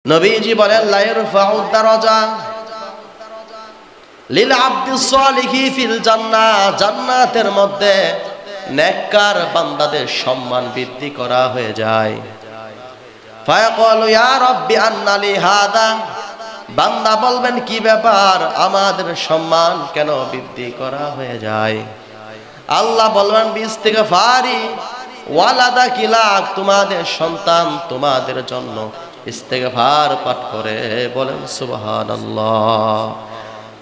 নবীজি বলেন লা ইয়ারফাউ দারাজা লিল আবদিস সালিহি ফিল জান্নাহ, জান্নাতের মধ্যে নেককার বান্দাদের সম্মান বৃদ্ধি করা হয়ে যায়। ফায়াকুলু ইয়া রাব্বি আন্না লি হাদা, বান্দা বলবেন কি ব্যাপার, আমাদের সম্মান কেন বৃদ্ধি করা হয়ে যায়? আল্লাহ বলবেন বিইস্তিগফারি ওয়ালাদা কিলাক, তোমাদের সন্তান তোমাদের জন্য ইস্তেগফার পাঠ করে, বলেন সুবহানাল্লাহ।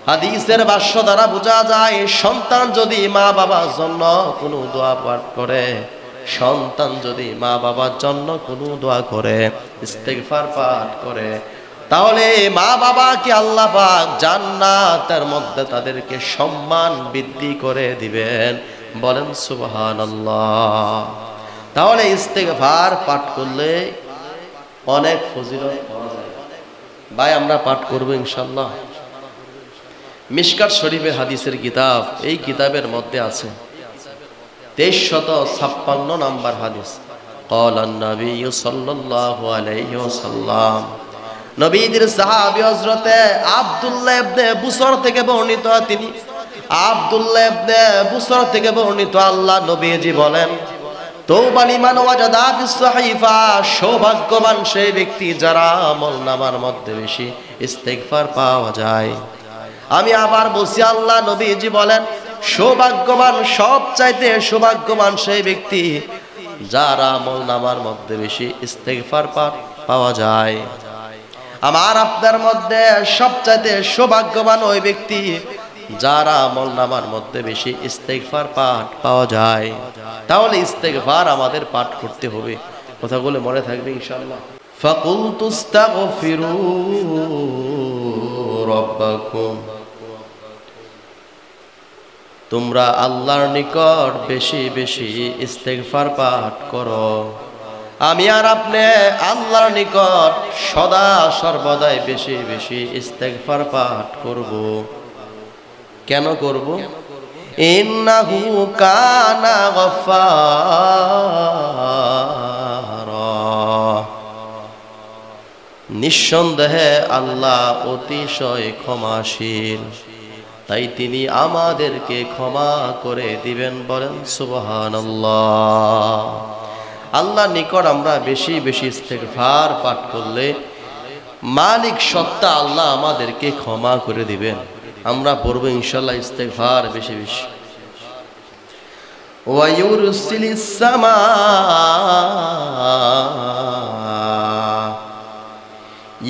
হাদিসের ভাষ্য দ্বারা বোঝা যায় সন্তান যদি মা বাবার জন্য কোনো দোয়া পাঠ করে, সন্তান যদি মা বাবার জন্য কোনো দোয়া করে, ইস্তেগফার পাঠ করে, তাহলে মা বাবাকে আল্লাহ পাক জান্নাতের মধ্যে তাদেরকে সম্মান বৃদ্ধি করে দিবেন, বলেন সুবহানাল্লাহ। তাহলে ইস্তেগফার পাঠ করলে অনেক ফজিলত পাওয়া যায়। ভাই আমরা পাঠ করব ইনশাআল্লাহ। মিশকাত শরীফের হাদিসের কিতাব, এই কিতাবের মধ্যে আছে 2356 নাম্বার হাদিস। ক্বালান নবী সাল্লাল্লাহু আলাইহি ওয়াসাল্লাম, নবীদের সাহাবী হযরতে আব্দুল্লাহ ইবনে বুসর থেকে বর্ণিত, তিনি আব্দুল্লাহ ইবনে বুসর থেকে বর্ণিত, আল্লাহ নবীজি বলেন তওবা লিমান ওয়াজাদা ফিস সাহিফা, সৌভাগ্যবান সেই ব্যক্তি যারা আমলনামার মধ্যে বেশি ইস্তেগফার পাওয়া যায়। আমি আবার বলছি, আল্লাহ নবীজি বলেন সৌভাগ্যবান, সবচাইতে সৌভাগ্যবান সেই ব্যক্তি যার আমলনামার মধ্যে বেশি ইস্তেগফার পাওয়া যায়। আমার আপনার মধ্যে সবচাইতে সৌভাগ্যবান ওই ব্যক্তি যার আমলনামার মধ্যে বেশি ইস্তেগফার পাঠ পাওয়া যায়। তাহলে ইস্তেগফার আমাদের পাঠ করতে হবে, কথাগুলো মনে থাকবে ইনশাআল্লাহ। ফাকুলতু আস্তাগফিরু রাব্বাকুম, তোমরা আল্লাহর নিকট বেশি বেশি ইস্তেগফার পাঠ করো। আমি আর আপনি আল্লাহর নিকট সদা সর্বদাই বেশি বেশি ইস্তেগফার পাঠ করব। কেন করব? ইন্নাহু কানা গফফারা, নিঃসন্দেহে আল্লাহ অতিশয় ক্ষমাশীল, তাই তিনি আমাদেরকে ক্ষমা করে দিবেন, বলেন সুবহানাল্লাহ। আল্লাহর নিকট আমরা বেশি বেশি ইস্তেগফার পাঠ করলে মালিক সত্তা আল্লাহ আমাদেরকে ক্ষমা করে দিবেন। আমরা পড়ব ইনশাআল্লাহ ইস্তেগফার বেশি বেশি। ওয়া ইউরসিলিস সামা,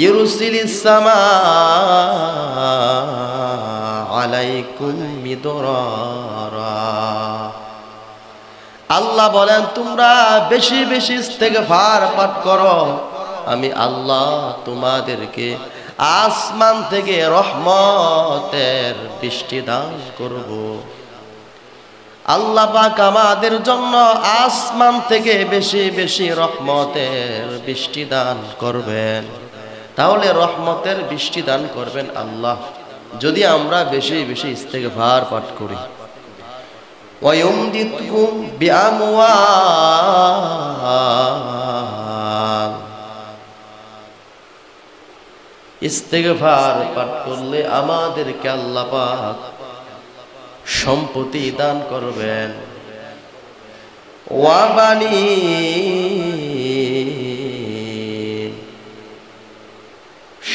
ইউরসিলিস সামা আলাইকুম মিদরারা, আল্লাহ বলেন তোমরা বেশি বেশি ইস্তেগফার পাঠ করো, আমি আল্লাহ তোমাদেরকে আসমান থেকে রহমতের বৃষ্টি দান করব। আল্লাহ পাক আমাদের জন্য আসমান থেকে বেশি বেশি রহমতের বৃষ্টি দান করবেন। তাহলে রহমতের বৃষ্টি দান করবেন আল্লাহ যদি আমরা বেশি বেশি ইস্তেগফার পাঠ করি। ওয়ায়ুমদিদকুম বিআমওয়াল, ইস্তেগফার পাঠ করলে আমাদেরকে আল্লাহ পাক সম্পত্তি দান করবেন। ওয়া বানিন,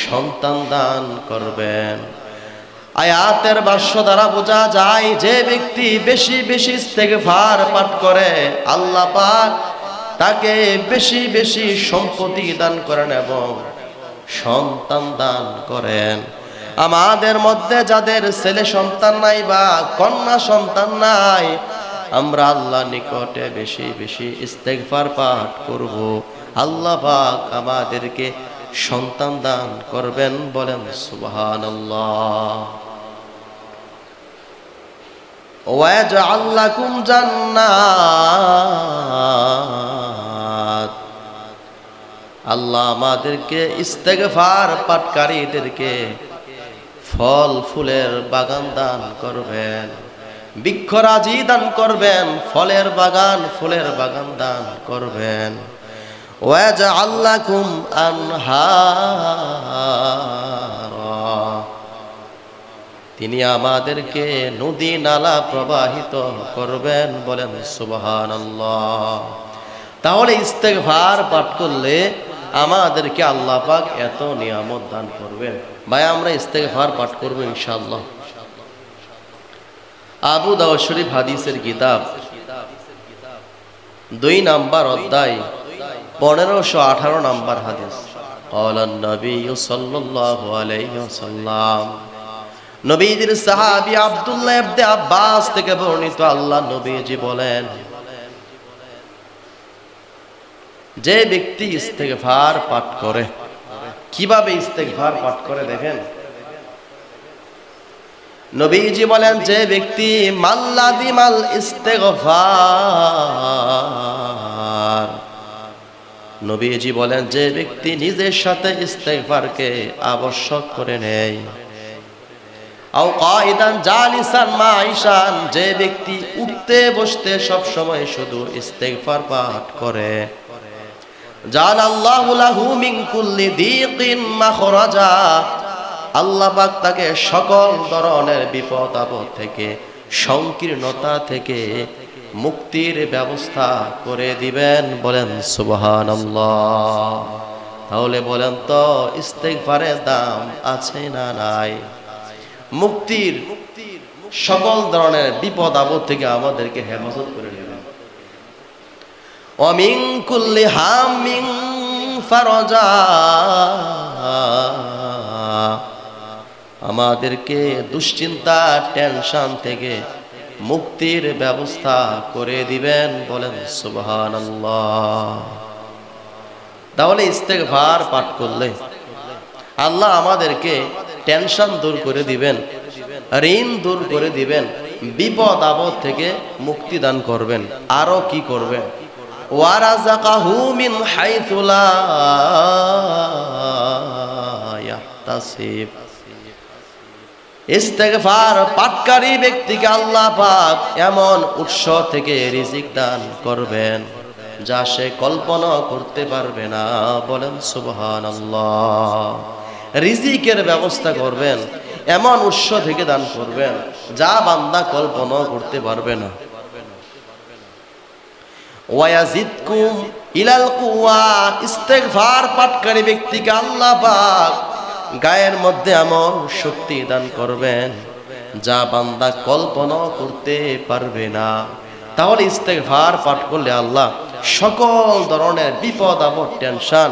সন্তান দান করবেন। আয়াতের ভাষ্য দ্বারা বোঝা যায় যে ব্যক্তি বেশি বেশি ইস্তেগফার পাঠ করে আল্লাহ পাক তাকে বেশি বেশি সম্পত্তি দান করেন এবং সন্তান দান করেন। আমাদের মধ্যে যাদের ছেলে সন্তান নাই বা কন্যা সন্তান নাই, আমরা আল্লাহর নিকটে বেশি বেশি ইস্তেগফার পাঠ করব, আল্লাহ পাক আমাদেরকে সন্তান দান করবেন, বলেন সুবহানাল্লাহ। ওয়াজআল লাকুম জান্নাত, আল্লাহ আমাদেরকে ইস্তেগফার পাঠকারীদেরকে ফল ফুলের বাগান দান করবেন, বৃক্ষরাজি দান করবেন, ফলের বাগান ফুলের বাগান দান করবেন। ওয়াজআল লাকুম আনহারা, তিনি আমাদেরকে নদী নালা প্রবাহিত করবেন, বলেন সুবহানাল্লাহ। তাহলে ইস্তেগফার পাঠ করলে আমাদেরকে আল্লাহ পাক এত নিয়ামত দান করবেন। ভাই আমরা ইস্তেগফার পাঠ করব ইনশাআল্লাহ। আবু দাউদ শরীফ হাদিসের কিতাব 2 নাম্বার অধ্যায় 1518 নাম্বার হাদিস। ক্বালান নবী সাল্লাল্লাহু আলাইহি ওয়াসাল্লাম, নবীজির সাহাবী আব্দুল্লাহ ইবনে আব্বাস থেকে বর্ণিত, আল্লাহ নবীজি বলেন, যে ব্যক্তি ইস্তেগফার পাঠ করে, কিভাবে ইস্তেগফার পাঠ করে দেখেন, নবীজি বলেন, যে ব্যক্তি মাল্লাদিমাল ইস্তেগফার, নবীজি বলেন যে ব্যক্তি নিজের সাথে ইস্তেগফারকে আবশ্যক করে নেয়, আও কাইদান জালিসান মাইশান, যে ব্যক্তি উঠতে বসতে সব সময় শুধু ইস্তেগফার পাঠ করে, জালাল্লাহু লাহু মিন কুল্লি দীকিন মাখরাজা, আল্লাহ পাক তাকে সকল ধরনের বিপদ আপদ থেকে, সংকীর্ণতা থেকে মুক্তির ব্যবস্থা করে দিবেন, বলেন সুবহানাল্লাহ। তাহলে বলেন তো ইস্তেগফারের দাম আছে না নাই? মুক্তির সকল ধরনের বিপদ আপদ থেকে আমাদেরকে হেফাজত করে নেবেন। ওয়ামিন কুল্লি হামিন ফারাজা, আমাদেরকে দুশ্চিন্তা টেনশন থেকে মুক্তির ব্যবস্থা করে দিবেন, বলেন সুবহানাল্লাহ। তাহলে ইস্তেগফার পাঠ করলে আল্লাহ আমাদেরকে টেনশন দূর করে দিবেন, ঋণ দূর করে দিবেন, বিপদ আপদ থেকে মুক্তি দান করবেন। আরো কি করবেন? ওয়ারাযাকাহু মিন হাইথু লা ইয়াহতাসিব, ইস্তেগফার পাঠকারী ব্যক্তিকে আল্লাহ পাক এমন উৎস থেকে রিজিক দান করবেন যা সে কল্পনা করতে পারবে না, বলেন সুবহানাল্লাহ। রিজিকের ব্যবস্থা করবেন, এমন উৎস থেকে দান করবেন যা বান্দা কল্পনা করতে পারবে না। ওয়ায়াজিদকুম ইলাল কুওয়া, ইস্তেগফার পাঠকারী ব্যক্তিকে আল্লাহ পাক গায়ের মধ্যে এমন শক্তি দান করবেন যা বান্দা কল্পনা করতে পারবে না। তাহলে ইস্তেগফার পাঠ করলে আল্লাহ সকল ধরনের বিপদ আপদ টেনশন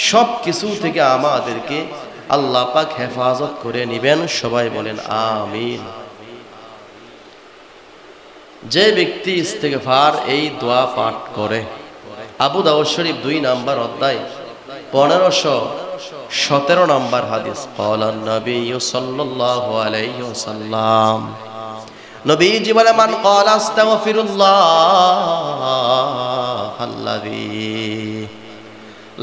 সব কিছু থেকে আমাদেরকে আল্লাহ পাক হেফাজত করে নিবেন। সবাই বলেন আমিন। যে ব্যক্তি ইস্তেগফার এই দোয়া পাঠ করে, আবু দাউদ শরীফ 2 নাম্বার অধ্যায় 1517 নাম্বার হাদিস। ক্বালান নবী সাল্লাল্লাহু আলাইহি ওয়াসাল্লাম, নবীজি বলেন, মান ক্বালা আস্তাগফিরুল্লাহ আল্লাযী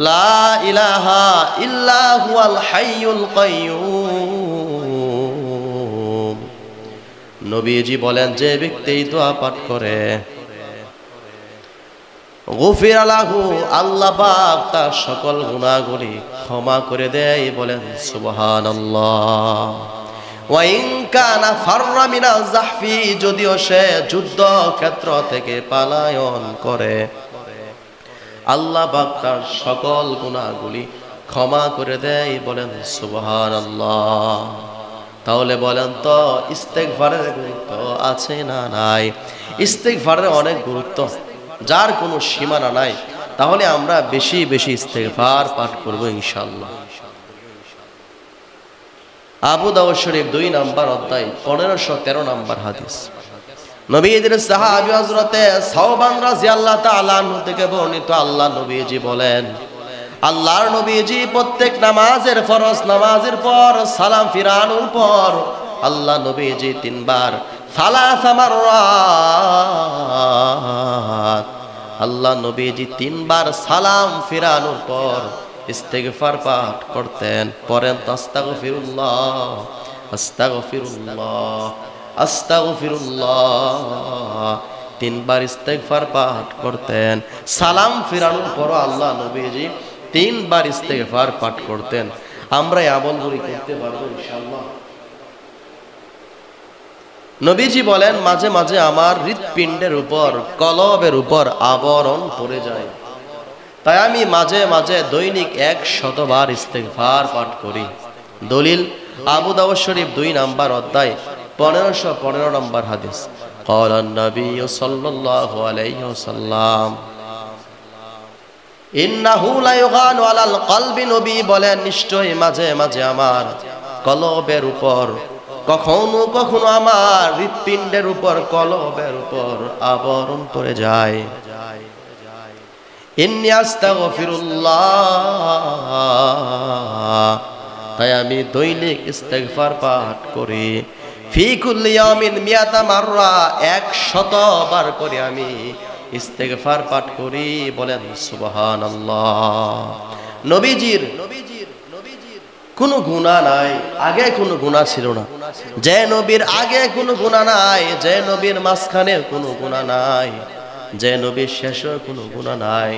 লা ইলাহা ইল্লা হুয়াল হাইয়ুল কাইয়্যুম, নবীজি বলেন যে ব্যক্তি এই দোয়া পাঠ করে, গুফিরা লাহু, আল্লাহ পাক তার সকল গুনাহগুলি ক্ষমা করে দেয়, বলেন সুবহানাল্লাহ। ওয়া ইন কানা ফাররা মিনাল জাহফি, যদিও সে যুদ্ধ ক্ষেত্র থেকে পলায়ন করে, আল্লাহ পাক তার সকল গুনাহগুলি ক্ষমা করে দেয়, বলেন সুবহানাল্লাহ। তাহলে বলেন তো ইস্তেগফারের গুরুত্ব আছে না নাই? ইস্তেগফারের অনেক গুরুত্ব, যার কোনো সীমানা নাই। তাহলে আমরা বেশি বেশি ইস্তেগফার পাঠ করব ইনশাআল্লাহ। আবু দাউদ শরীফ 2 নাম্বার অধ্যায় 1513 নাম্বার হাদিস। নবীজির সাহাবী হযরতে সাওবান রাদিয়াল্লাহু তাআলা আনহু থেকে বর্ণিত, আল্লাহ নবীজি বলেন, আল্লাহর নবীজি প্রত্যেক নামাজের ফরজ নামাজের পর সালাম ফিরানোর পর আল্লাহ নবীজি 3 বার সালাসা মাররাত, আল্লাহ নবীজি 3 বার সালাম ফিরানোর পর ইস্তেগফার পাঠ করতেন। পরেন আস্তাগফিরুল্লাহ আস্তাগফিরুল্লাহ আস্তাগফিরুল্লাহ তিনবার ইস্তেগফার পাঠ করতেন। সালাম ফিরানোর পর আল্লাহ নবীজি তিনবার ইস্তেগফার পাঠ করতেন। আমরা এই আমলগুলি করতে পারবো ইনশাআল্লাহ? নবীজি বলেন, মাঝে মাঝে আমার হৃৎপিণ্ডের উপর, কলবের উপর আবরণ পড়ে যায়, তাই আমি মাঝে মাঝে দৈনিক 100 বার ইস্তেগফার পাঠ করি। দলিল আবু দাউদ শরীফ 2 নম্বর অধ্যায় 1515 নম্বর হাদিস। قال النبي صلى الله عليه وسلم إنه لا يغان على القلب। নবী বলেন, নিশ্চয়ই মাঝে মাঝে আমার কলবের উপর, কখনো কখনো আমার হৃৎপিণ্ডের উপর, কলবের উপর আবরণ পড়ে যায়। ইন্নী আস্তাগফিরুল্লাহ, তাই আমি দৈনিক ইস্তেগফার পাঠ করি। ফি কুল্লি ইয়ামিন মিয়াতা মাররা, 100 বার করে আমি ইস্তেগফার পাঠ করি। বলেন সুবহানাল্লাহ। নবীজির কোনো গুনাহ নাই, আগে কোনো গুনাহ ছিল না। যে নবীর আগে কোনো গুনাহ নাই, যে নবীর মাঝখানে কোনো গুনাহ নাই, যে নবীর শেষে কোনো গুনাহ নাই,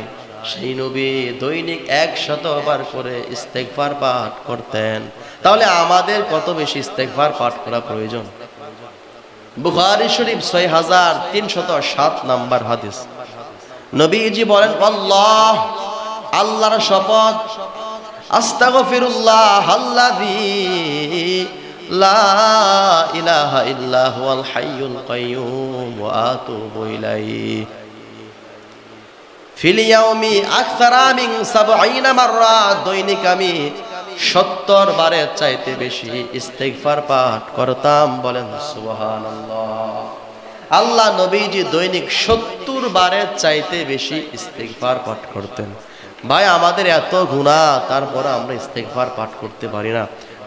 সেই নবী দৈনিক 100 বার করে ইস্তেগফার পাঠ করতেন। তাহলে আমাদের কত বেশি ইস্তেগফার পাঠ করা প্রয়োজন? বুখারী শরীফ 6307 নম্বর হাদিস। নবীজি বলেন, আল্লাহ, আল্লাহর শপথ, আস্তাগফিরুল্লাহ আল্লাযী লা ইলাহা ইল্লা হুয়াল হাইয়ুল কাইয়্যুম ওয়া আতুবু ইলাইহি ফিল ইয়াউমি আকসারা মিন 70 মাররা। দৈনিক আমি 70 বারের চাইতে বেশি ইস্তেগফার পাঠ করতাম। বলেন সুবহানাল্লাহ। আল্লাহ নবীজি দৈনিক 70 বারের চাইতে বেশি ইস্তেগফার পাঠ করতেন। ভাই, আমাদের এত গুনাহ, তারপরে আমরা ইস্তেগফার পাঠ করতে পারি না।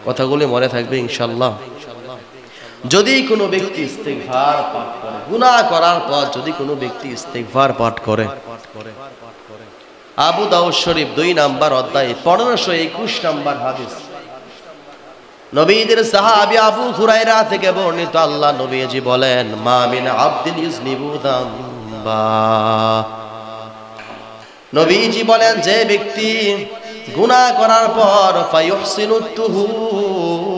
কথাগুলি মনে থাকবে ইনশাআল্লাহ। যদি কোনো ব্যক্তি ইস্তেগফার পাঠ করে, গুনাহ করার পর যদি কোনো ব্যক্তি ইস্তেগফার পাঠ করে, আবু দাউদ শরীফ 2 নম্বর অধ্যায় 1521 নম্বর হাদিস। নবীদের সাহাবী আবু হুরায়রা থেকে বর্ণিত, আল্লাহ নবীজি বলেন, মা মিন আবদিন ইউযনিবু যামবা। নবীজি বলেন, যে ব্যক্তি গুনাহ করার পর ফায়ুহসিনুত তুহুর,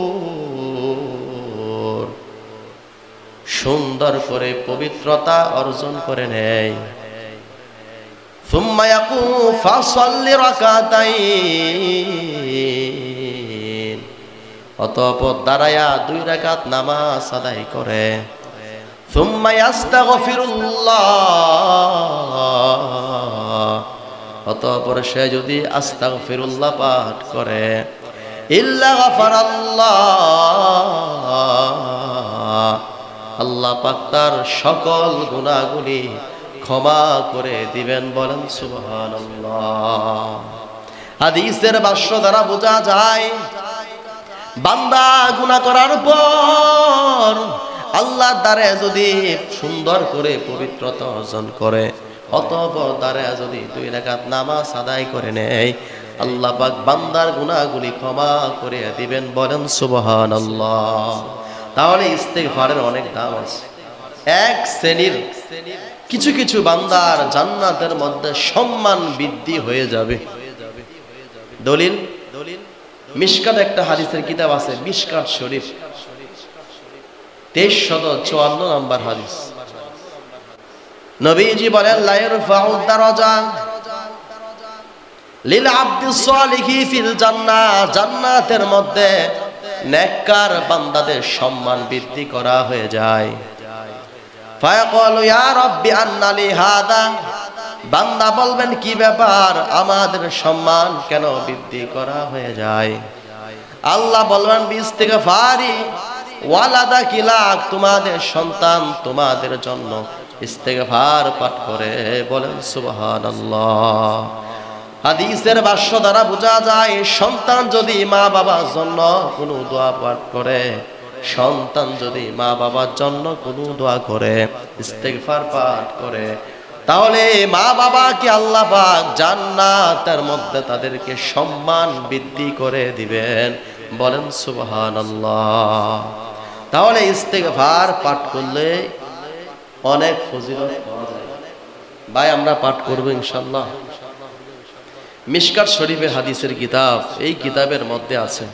সুন্দর করে পবিত্রতা অর্জন করে নেয়, সুম্মা ইয়াকুম ফাসাল্লি রাকাতাইন, অতঃপর দাঁড়ায়া 2 রাকাত নামাজ আদায় করে, সুম্মা আস্তাগফিরুল্লাহ, অতঃপর সে যদি আস্তাগফিরুল্লাহ পাঠ করে, ইল্লা গাফারাল্লাহ, আল্লাহ পাক তার সকল গুনাহগুলি ক্ষমা করে দিবেন। বলেন সুবহানাল্লাহ। হাদিসের ভাষ্য দ্বারা বোঝা যায়, বান্দা গুনাহ করার পর আল্লাহর দ্বারে যদি সুন্দর করে পবিত্রতা অর্জন করে, অতঃপর দ্বারে যদি 2 রাকাত নামাজ আদায় করে নেয়, আল্লাহ পাক বান্দার গুনাহগুলি ক্ষমা করে দিবেন। বলেন সুবহানাল্লাহ। তাহলে ইস্তেগফারের অনেক দাম আছে। এক শ্রেণীর কিছু কিছু বান্দার জান্নাতের মধ্যে সম্মান বৃদ্ধি হয়ে যাবে। দলিল মিশকাত, একটা হাদিসের কিতাব আছে মিশকাত শরীফ, 2354 নম্বর হাদিস। নবীজি বলেন, লা ইয়ারফাউ দারাজা লিল আবদিস সালিহি ফিল জান্নাহ, জান্নাতের মধ্যে নেককার বান্দাদের সম্মান বৃদ্ধি করা হয়ে যায়। ফায়াকুলু ইয়া রাব্বি আন্না লি হাদা, বান্দা বলবেন, কি ব্যাপার, আমাদের সম্মান কেন বৃদ্ধি করা হয়ে যায়? আল্লাহ বলবেন, বিস্তিগফারি ওয়ালাদা কিলাক, তোমাদের সন্তান তোমাদের জন্য ইস্তেগফার পাঠ করে। বলেন সুবহানাল্লাহ। হাদিসের ভাষ্য দ্বারা বোঝা যায়, সন্তান যদি মা বাবার জন্য কোনো দোয়া পাঠ করে, সন্তান যদি মা বাবার জন্য কোনো দোয়া করে, ইস্তেগফার পাঠ করে, তাহলে মা বাবাকে আল্লাহ পাক জান্নাতের মধ্যে তাদেরকে সম্মান বৃদ্ধি করে দিবেন। বলেন সুবহানাল্লাহ। তাহলে ইস্তেগফার পাঠ করলে অনেক ফজিলত পাওয়া যায়। ভাই আমরা পাঠ করব ইনশাআল্লাহ। মিশকাত শরীফের হাদিসের কিতাব, এই কিতাবের মধ্যে আছে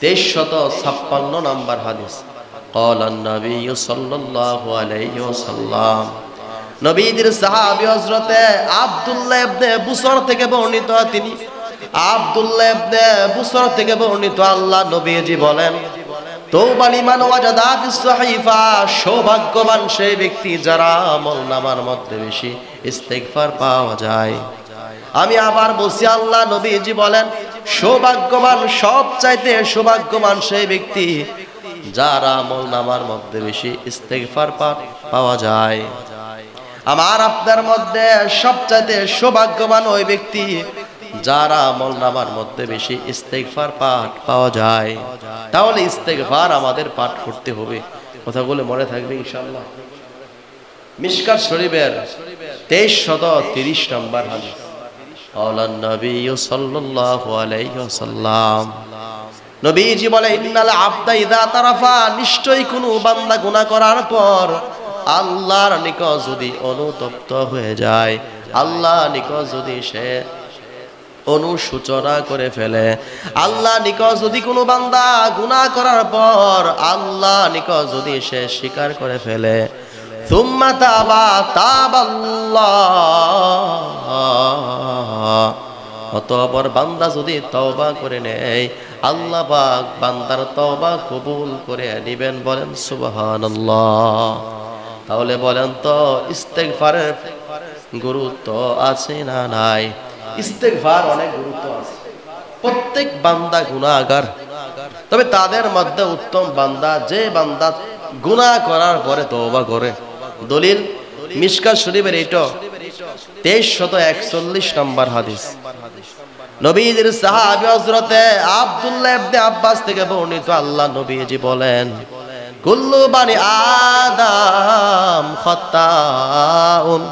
2356 নাম্বার হাদিস। ক্বালান নবী সাল্লাল্লাহু আলাইহি ওয়াসাল্লাম, নবীদের সাহাবী হযরতে আব্দুল্লাহ ইবনে বুসর থেকে বর্ণিত, তিনি আব্দুল্লাহ ইবনে বুসর থেকে বর্ণিত, আল্লাহ নবীজি বলেন, তওবা লিমান ওয়াজাদা ফিস সহিফা, সৌভাগ্যবান সেই ব্যক্তি যারা আমলনামার মধ্যে বেশি ইস্তিগফার পাওয়া যায়। আমি আবার বলছি, আল্লাহ নবীজি বলেন, সৌভাগ্যবান, সবচাইতে সৌভাগ্যবান সেই ব্যক্তি যার আমলনামার মধ্যে বেশি ইস্তিগফার পাওয়া যায়। আমার আপনার মধ্যে সবচাইতে সৌভাগ্যবান ওই ব্যক্তি যার আমলনামার মধ্যে বেশি ইস্তিগফার পাওয়া যায়। তাহলে ইস্তিগফার আমাদের পাঠ করতে হবে, কথাগুলো মনে থাকবে ইনশাআল্লাহ। মিশকাত শরীফের 2330 নম্বর হাদিস। ক্বালান নবী সাল্লাল্লাহু আলাইহি ওয়াসাল্লাম, নবীজি বলে, ইন্নাল আবদা ইযা তারাফা, নিশ্চয়ই কোনো বান্দা গুনাহ করার পর আল্লাহর নিকট যদি অনুতপ্ত হয়ে যায়, আল্লাহর নিকট যদি সে অনুশোচনা করে ফেলে, আল্লাহ নিকট যদি কোনো বান্দা গুনাহ করার পর আল্লাহ নিকট যদি সে স্বীকার করে ফেলে, সুম্মা তাবাল্লাহ, অতঃপর বান্দা যদি তওবা করে নেয়, আল্লাহ পাক বান্দার তওবা কবুল করে নেবেন। বলেন সুবহানাল্লাহ। তাহলে বলেন তো ইস্তিগফারের গুরুত্ব আছে না নাই? ইস্তিগফার অনেক গুরুত্ব আছে। প্রত্যেক বান্দা গুনাহগার, তবে তাদের মধ্যে উত্তম বান্দা যে বান্দা গুনাহ করার পরে তওবা করে। দলিল মিশকাত শরীফের এটা 2341 নম্বর হাদিস। নবীদের সাহাবী হযরতে আব্দুল্লাহ ইবনে আব্বাস থেকে বর্ণিত, আল্লাহ নবীজি বলেন, কুল্লু বানি আদম খাত্তাউন,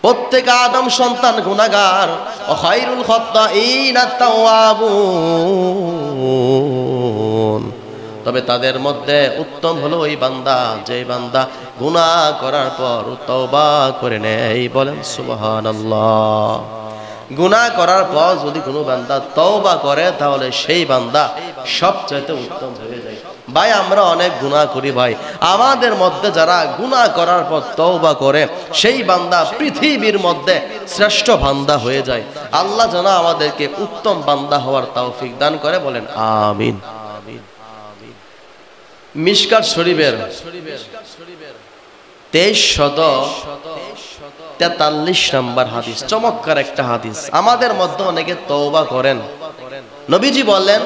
প্রত্যেক আদম সন্তান গুনাহগার, ও খায়রুল খাত্তাইনা তাওয়াবুন, তবে তাদের মধ্যে উত্তম হলো ওই বান্দা যে বান্দা গুনাহ করার পর তওবা করে নেয়। বলেন সুবহানাল্লাহ। গুনাহ করার পর যদি কোনো বান্দা তওবা করে তাহলে সেই বান্দা সবচেয়ে উত্তম হয়ে যায়। ভাই আমরা অনেক গুনাহ করি ভাই, আমাদের মধ্যে যারা গুনাহ করার পর তওবা করে সেই বান্দা পৃথিবীর মধ্যে শ্রেষ্ঠ বান্দা হয়ে যায়। আল্লাহ যেন আমাদেরকে উত্তম বান্দা হওয়ার তৌফিক দান করে। বলেন আমিন। মিশকাত শরীফের 2343 নম্বর হাদিস, চমৎকার একটা হাদিস। আমাদের মধ্যে অনেকে তওবা করেন, নবীজি বললেন,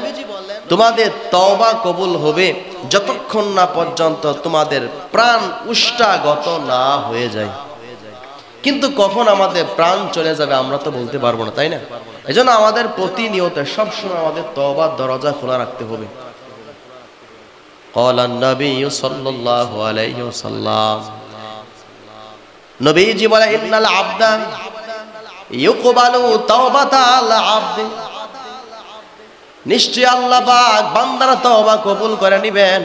তোমাদের তওবা কবুল হবে যতক্ষণ না পর্যন্ত তোমাদের প্রাণ উষ্টাগত না হয়ে যায়। কিন্তু কখন আমাদের প্রাণ চলে যাবে আমরা তো বলতে পারবো না, তাই না? এজন্য আমাদের প্রতিনিয়ত সবসময় আমাদের তওবার দরজা খোলা রাখতে হবে। ক্বালান নবী সাল্লাল্লাহু আলাইহি ওয়াসাল্লাম, নবীজি বলে, ইন্নাল আবদা ইউকবালু তাওবাতাল আবদি, নিশ্চয় আল্লাহ পাক বান্দার তওবা কবুল করে নেবেন,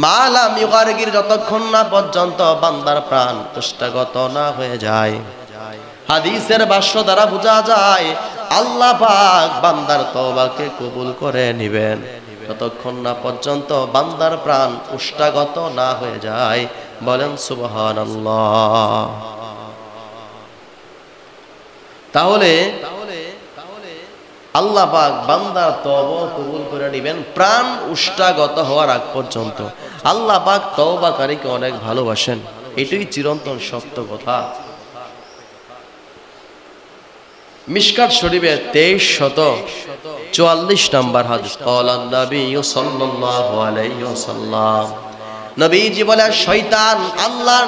মা লাম ইউগারগির, যতক্ষণ না পর্যন্ত বান্দার প্রাণ উষ্টাগত না হয়ে যায়। হাদিসের ভাষ্য দ্বারা বোঝা যায় আল্লাহ পাক বান্দার তওবাকে কবুল করে নেবেন যতক্ষণ না পর্যন্ত বান্দার প্রাণ উষ্টাগত না হয়ে যায়। বলেন সুবহানাল্লাহ। তাহলে আল্লাহ পাক বান্দার তওবা কবুল করে নেবেন প্রাণ উষ্টাগত হওয়ার আগ পর্যন্ত। আল্লাহ পাক তওবাকারীকে অনেক ভালোবাসেন, এটাই চিরন্তন সত্য কথা। মিশকাত শরীফে 2344 নম্বর হাদিস। ক্বালান নবী সাল্লাল্লাহু আলাইহি ওয়াসাল্লাম, নবীজি বলে, শয়তান আল্লাহর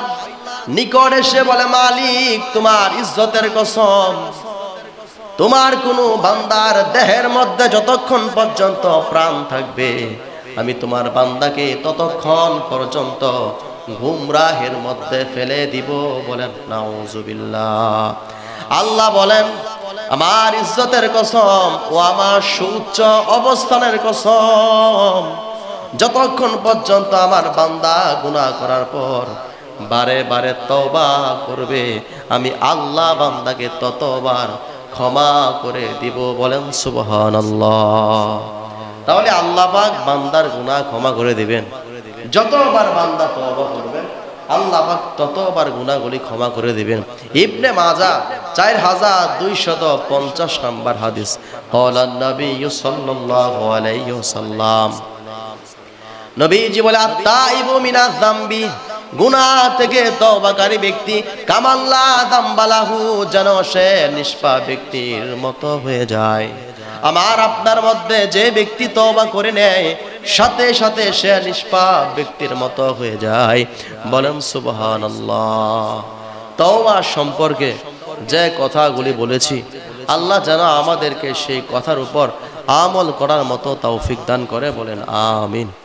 নিকট এসে বলে, মালিক তোমার ইজ্জতের কসম, তোমার কোন বান্দার দেহের মধ্যে যতক্ষণ পর্যন্ত প্রাণ থাকবে আমি তোমার বান্দাকে ততক্ষণ পর্যন্ত গুমরাহের মধ্যে ফেলে দিব। বলেন নাউজুবিল্লাহ। আল্লাহ বলেন, আমার ইজ্জতের কসম ও আমার সুউচ্চ অবস্থানের কসম, যতক্ষণ পর্যন্ত আমার বান্দা গুনাহ করার পর বারে বারে তওবা করবে, আমি আল্লাহ বান্দাকে ততবার ক্ষমা করে দিব। বলেন সুবহানাল্লাহ। তাহলে আল্লাহ পাক বান্দার গুনাহ ক্ষমা করে দিবেন। যতবার বান্দা তওবা করবে আল্লাহ পাক ততবার গুনাহগুলি ক্ষমা করে দিবেন। ইবনে মাজাহ 4250 নম্বর হাদিস। ক্বালা নবী সাল্লাল্লাহু আলাইহি ওয়াসাল্লাম, নবীজি বলে, আত-তাইবু মিনাজ যামবি, গুনাহ থেকে তওবাকারী ব্যক্তি কামাল্লা যামবালাহু, যেন সে নিষ্পাপ ব্যক্তির মতো হয়ে যায়। আমার আপনার মধ্যে যে ব্যক্তি তওবা করে নেয় সাথে সাথে সে নিষ্পাপ ব্যক্তির মতো হয়ে যায়। বলেন সুবহানাল্লাহ। তওবা সম্পর্কে যে কথাগুলি বলেছি আল্লাহ যেন আমাদেরকে সেই কথার উপর আমল করার মতো তৌফিক দান করে। বলেন আমিন।